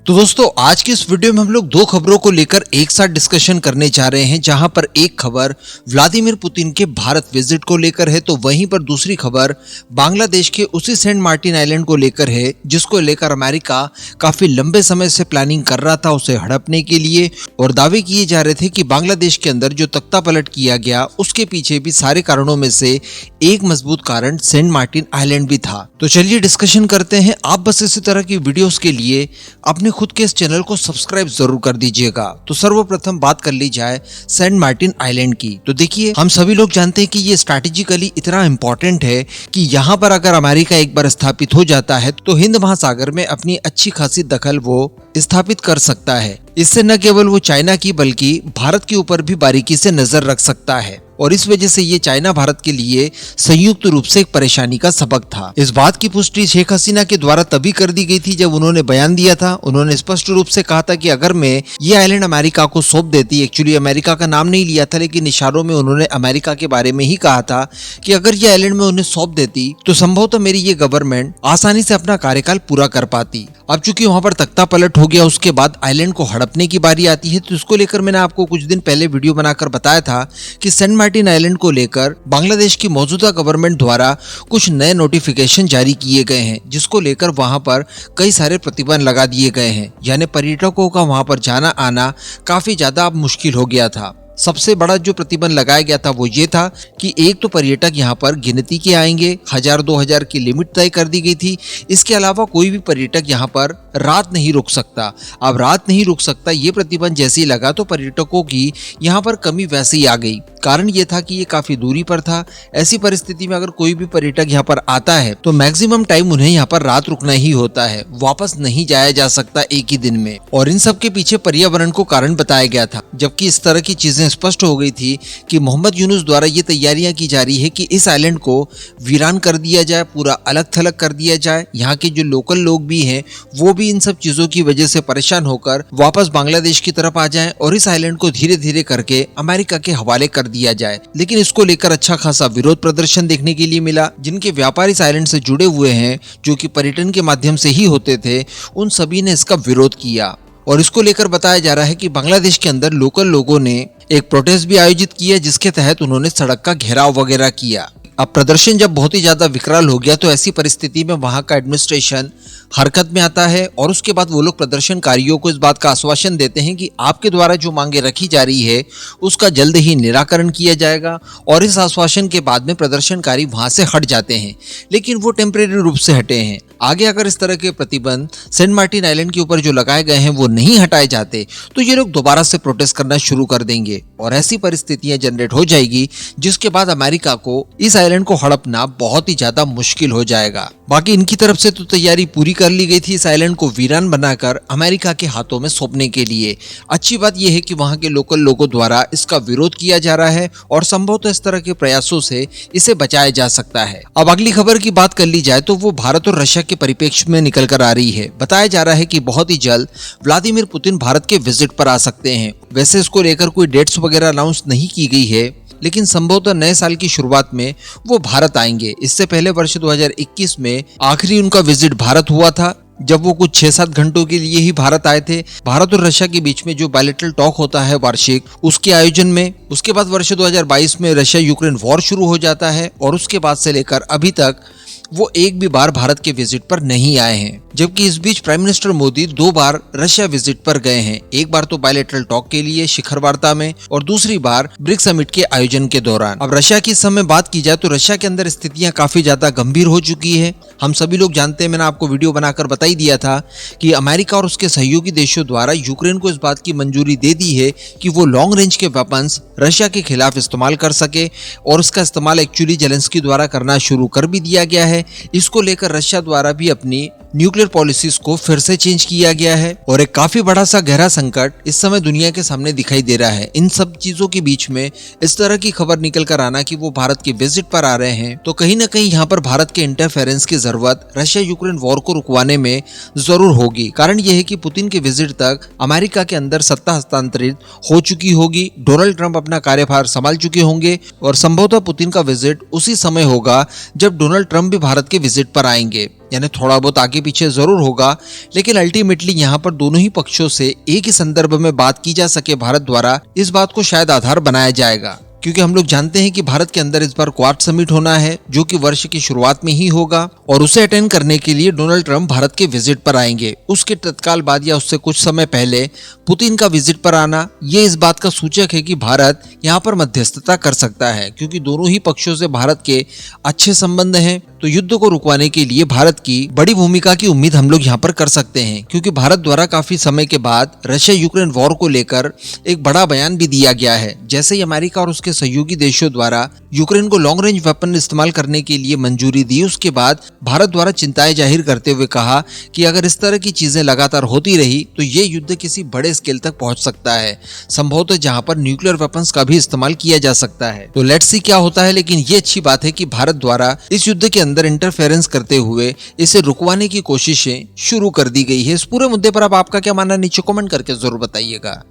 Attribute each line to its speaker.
Speaker 1: तो दोस्तों आज की इस वीडियो में हम लोग दो खबरों को लेकर एक साथ डिस्कशन करने जा रहे हैं, जहां पर एक खबर व्लादिमीर पुतिन के भारत विजिट को लेकर है, तो वहीं पर दूसरी खबर बांग्लादेश के उसी सेंट मार्टिन आइलैंड को लेकर है, जिसको लेकर अमेरिका काफी लंबे समय से प्लानिंग कर रहा था उसे हड़पने के लिए। और दावे किए जा रहे थे कि बांग्लादेश के अंदर जो तख्ता पलट किया गया उसके पीछे भी सारे कारणों में से एक मजबूत कारण सेंट मार्टिन आइलैंड भी था। तो चलिए डिस्कशन करते हैं। आप बस इसी तरह की वीडियोस के लिए अपने खुद के इस चैनल को सब्सक्राइब जरूर कर दीजिएगा। तो सर्वप्रथम बात कर ली जाए सेंट मार्टिन आइलैंड की, तो देखिए हम सभी लोग जानते हैं कि ये स्ट्रैटेजिकली इतना इंपॉर्टेंट है कि यहाँ पर अगर अमेरिका एक बार स्थापित हो जाता है तो हिंद महासागर में अपनी अच्छी खासी दखल वो स्थापित कर सकता है। इससे न केवल वो चाइना की बल्कि भारत के ऊपर भी बारीकी से नजर रख सकता है, और इस वजह से ये चाइना भारत के लिए संयुक्त रूप से एक परेशानी का सबक था। इस बात की पुष्टि शेख हसीना के द्वारा तभी कर दी गई थी जब उन्होंने बयान दिया था। उन्होंने स्पष्ट रूप से कहा था कि अगर मैं ये आइलैंड अमेरिका को सौंप देती, एक्चुअली अमेरिका का नाम नहीं लिया था लेकिन इशारों में उन्होंने अमेरिका के बारे में ही कहा था कि अगर ये आइलैंड में उन्हें सौंप देती तो संभवतः मेरी ये गवर्नमेंट आसानी से अपना कार्यकाल पूरा कर पाती। अब चूंकि वहां पर तख्ता पलट हो गया, उसके बाद आइलैंड को हड़पने की बारी आती है। तो इसको लेकर मैंने आपको कुछ दिन पहले वीडियो बनाकर बताया था कि सेंट मार्टिन आइलैंड को लेकर बांग्लादेश की मौजूदा गवर्नमेंट द्वारा कुछ नए नोटिफिकेशन जारी किए गए हैं, जिसको लेकर वहां पर कई सारे प्रतिबंध लगा दिए गए हैं। यानी पर्यटकों का वहां पर जाना आना काफी ज्यादा अब मुश्किल हो गया था। सबसे बड़ा जो प्रतिबंध लगाया गया था वो ये था कि एक तो पर्यटक यहाँ पर गिनती के आएंगे, 1000-2000 की लिमिट तय कर दी गई थी। इसके अलावा कोई भी पर्यटक यहाँ पर रात नहीं रुक सकता। अब रात नहीं रुक सकता ये प्रतिबंध जैसे ही लगा तो पर्यटकों की यहाँ पर कमी वैसे ही आ गई। कारण ये था कि ये काफी दूरी पर था। ऐसी परिस्थिति में अगर कोई भी पर्यटक यहाँ पर आता है तो मैक्सिमम टाइम उन्हें यहाँ पर रात रुकना ही होता है, वापस नहीं जाया जा सकता एक ही दिन में। और इन सब के पीछे पर्यावरण को कारण बताया गया था, जबकि इस तरह की चीजें स्पष्ट हो गई थी कि मोहम्मद यूनुस द्वारा ये तैयारियां की जा रही है कि इस आइलैंड को वीरान कर दिया जाए, पूरा अलग थलग कर दिया जाए। यहाँ के जो लोकल लोग भी हैं वो भी इन सब चीजों की वजह से परेशान होकर वापस बांग्लादेश की तरफ आ जाएं और इस आइलैंड को धीरे धीरे करके अमेरिका के हवाले कर दिया जाए। लेकिन इसको लेकर अच्छा खासा विरोध प्रदर्शन देखने के लिए मिला। जिनके व्यापारी इस आइलैंड से जुड़े हुए हैं, जो कि पर्यटन के माध्यम से ही होते थे, उन सभी ने इसका विरोध किया। और इसको लेकर बताया जा रहा है कि बांग्लादेश के अंदर लोकल लोगों ने एक प्रोटेस्ट भी आयोजित किया, जिसके तहत उन्होंने सड़क का घेराव वगैरह किया। अब प्रदर्शन जब बहुत ही ज्यादा विकराल हो गया तो ऐसी परिस्थिति में वहां का एडमिनिस्ट्रेशन हरकत में आता है और उसके बाद वो लोग प्रदर्शनकारियों को इस बात का आश्वासन देते हैं कि आपके द्वारा जो मांगे रखी जा रही है उसका जल्द ही निराकरण किया जाएगा। और इस आश्वासन के बाद में प्रदर्शनकारी वहां से हट जाते हैं, लेकिन वो टेम्परेरी रूप से हटे हैं। आगे अगर इस तरह के प्रतिबंध सेंट मार्टिन आइलैंड के ऊपर जो लगाए गए हैं वो नहीं हटाए जाते तो ये लोग दोबारा से प्रोटेस्ट करना शुरू कर देंगे और ऐसी परिस्थितियां जनरेट हो जाएगी, जिसके बाद अमेरिका को इस आइलैंड को हड़पना बहुत ही ज्यादा मुश्किल हो जाएगा। बाकी इनकी तरफ से तो तैयारी पूरी कर ली गई थी इस आइलैंड को वीरान बनाकर अमेरिका के हाथों में सौंपने के लिए। अच्छी बात यह है कि वहां के लोकल लोगों द्वारा इसका विरोध किया जा रहा है और संभवतः इस तरह के प्रयासों से इसे बचाया जा सकता है। अब अगली खबर की बात कर ली जाए तो वो भारत और रशिया के परिप्रेक्ष्य में निकल कर आ रही है। बताया जा रहा है कि बहुत ही जल्द व्लादिमीर पुतिन भारत के विजिट पर आ सकते हैं। वैसे इसको लेकर कोई डेट्स वगैरह अनाउंस नहीं की गई है, लेकिन संभवतः नए साल की शुरुआत में वो भारत आएंगे। इससे पहले वर्ष 2021 में आखिरी उनका विजिट भारत हुआ था, जब वो कुछ 6-7 घंटों के लिए ही भारत आए थे। भारत और रशिया के बीच में जो बायलैटरल टॉक होता है वार्षिक, उसके आयोजन में। उसके बाद वर्ष 2022 में रशिया यूक्रेन वॉर शुरू हो जाता है और उसके बाद से लेकर अभी तक वो एक भी बार भारत के विजिट पर नहीं आए हैं। जबकि इस बीच प्राइम मिनिस्टर मोदी 2 बार रशिया विजिट पर गए हैं। एक बार तो बायलैटरल टॉक के लिए शिखर वार्ता में और दूसरी बार ब्रिक्स समिट के आयोजन के दौरान। अब रशिया की इस समय बात की जाए तो रशिया के अंदर स्थितियां काफी ज्यादा गंभीर हो चुकी है। हम सभी लोग जानते हैं, मैंने आपको वीडियो बनाकर बता ही दिया था कि अमेरिका और उसके सहयोगी देशों द्वारा यूक्रेन को इस बात की मंजूरी दे दी है कि वो लॉन्ग रेंज के वेपन्स रशिया के खिलाफ इस्तेमाल कर सके, और उसका इस्तेमाल एक्चुअली जेलेंस्की द्वारा करना शुरू कर भी दिया गया है। इसको लेकर रशिया द्वारा भी अपनी न्यूक्लियर पॉलिसीज को फिर से चेंज किया गया है और एक काफी बड़ा सा गहरा संकट इस समय दुनिया के सामने दिखाई दे रहा है। इन सब चीजों के बीच में इस तरह की खबर निकल कर आना कि वो भारत के विजिट पर आ रहे हैं, तो कहीं ना कहीं यहाँ पर भारत के इंटरफेरेंस की जरूरत रशिया यूक्रेन वॉर को रुकवाने में जरूर होगी। कारण यह है कि पुतिन के विजिट तक अमेरिका के अंदर सत्ता हस्तांतरित हो चुकी होगी, डोनाल्ड ट्रंप अपना कार्यभार संभाल चुके होंगे और संभवतः पुतिन का विजिट उसी समय होगा जब डोनाल्ड ट्रंप भी भारत के विजिट पर आएंगे। यानी थोड़ा बहुत आगे पीछे जरूर होगा, लेकिन अल्टीमेटली यहाँ पर दोनों ही पक्षों से एक ही संदर्भ में बात की जा सके भारत द्वारा, इस बात को शायद आधार बनाया जाएगा। क्योंकि हम लोग जानते हैं कि भारत के अंदर इस बार क्वाड समिट होना है, जो कि वर्ष की शुरुआत में ही होगा, और उसे अटेंड करने के लिए डोनाल्ड ट्रंप भारत के विजिट पर आएंगे। उसके तत्काल बाद या उससे कुछ समय पहले पुतिन का विजिट पर आना, ये इस बात का सूचक है कि भारत यहाँ पर मध्यस्थता कर सकता है, क्योंकि दोनों ही पक्षों से भारत के अच्छे संबंध हैं। तो युद्ध को रुकवाने के लिए भारत की बड़ी भूमिका की उम्मीद हम लोग यहाँ पर कर सकते हैं, क्योंकि भारत द्वारा काफी समय के बाद रशिया यूक्रेन वॉर को लेकर एक बड़ा बयान भी दिया गया है। जैसे ही अमेरिका और उसके सहयोगी देशों द्वारा यूक्रेन को लॉन्ग रेंज वेपन इस्तेमाल करने के लिए मंजूरी दी, उसके बाद भारत द्वारा चिंताएं जाहिर करते हुए कहा कि अगर इस तरह की चीजें लगातार होती रही तो ये युद्ध किसी बड़े स्केल तक पहुंच सकता है, संभवतः जहां पर न्यूक्लियर वेपन्स का भी इस्तेमाल किया जा सकता है। तो लेट्स सी क्या होता है, लेकिन ये अच्छी बात है कि भारत द्वारा इस युद्ध के अंदर इंटरफेरेंस करते हुए इसे रुकवाने की कोशिशें शुरू कर दी गई है। इस पूरे मुद्दे पर अब आपका क्या मानना, नीचे कमेंट करके जरूर बताइएगा।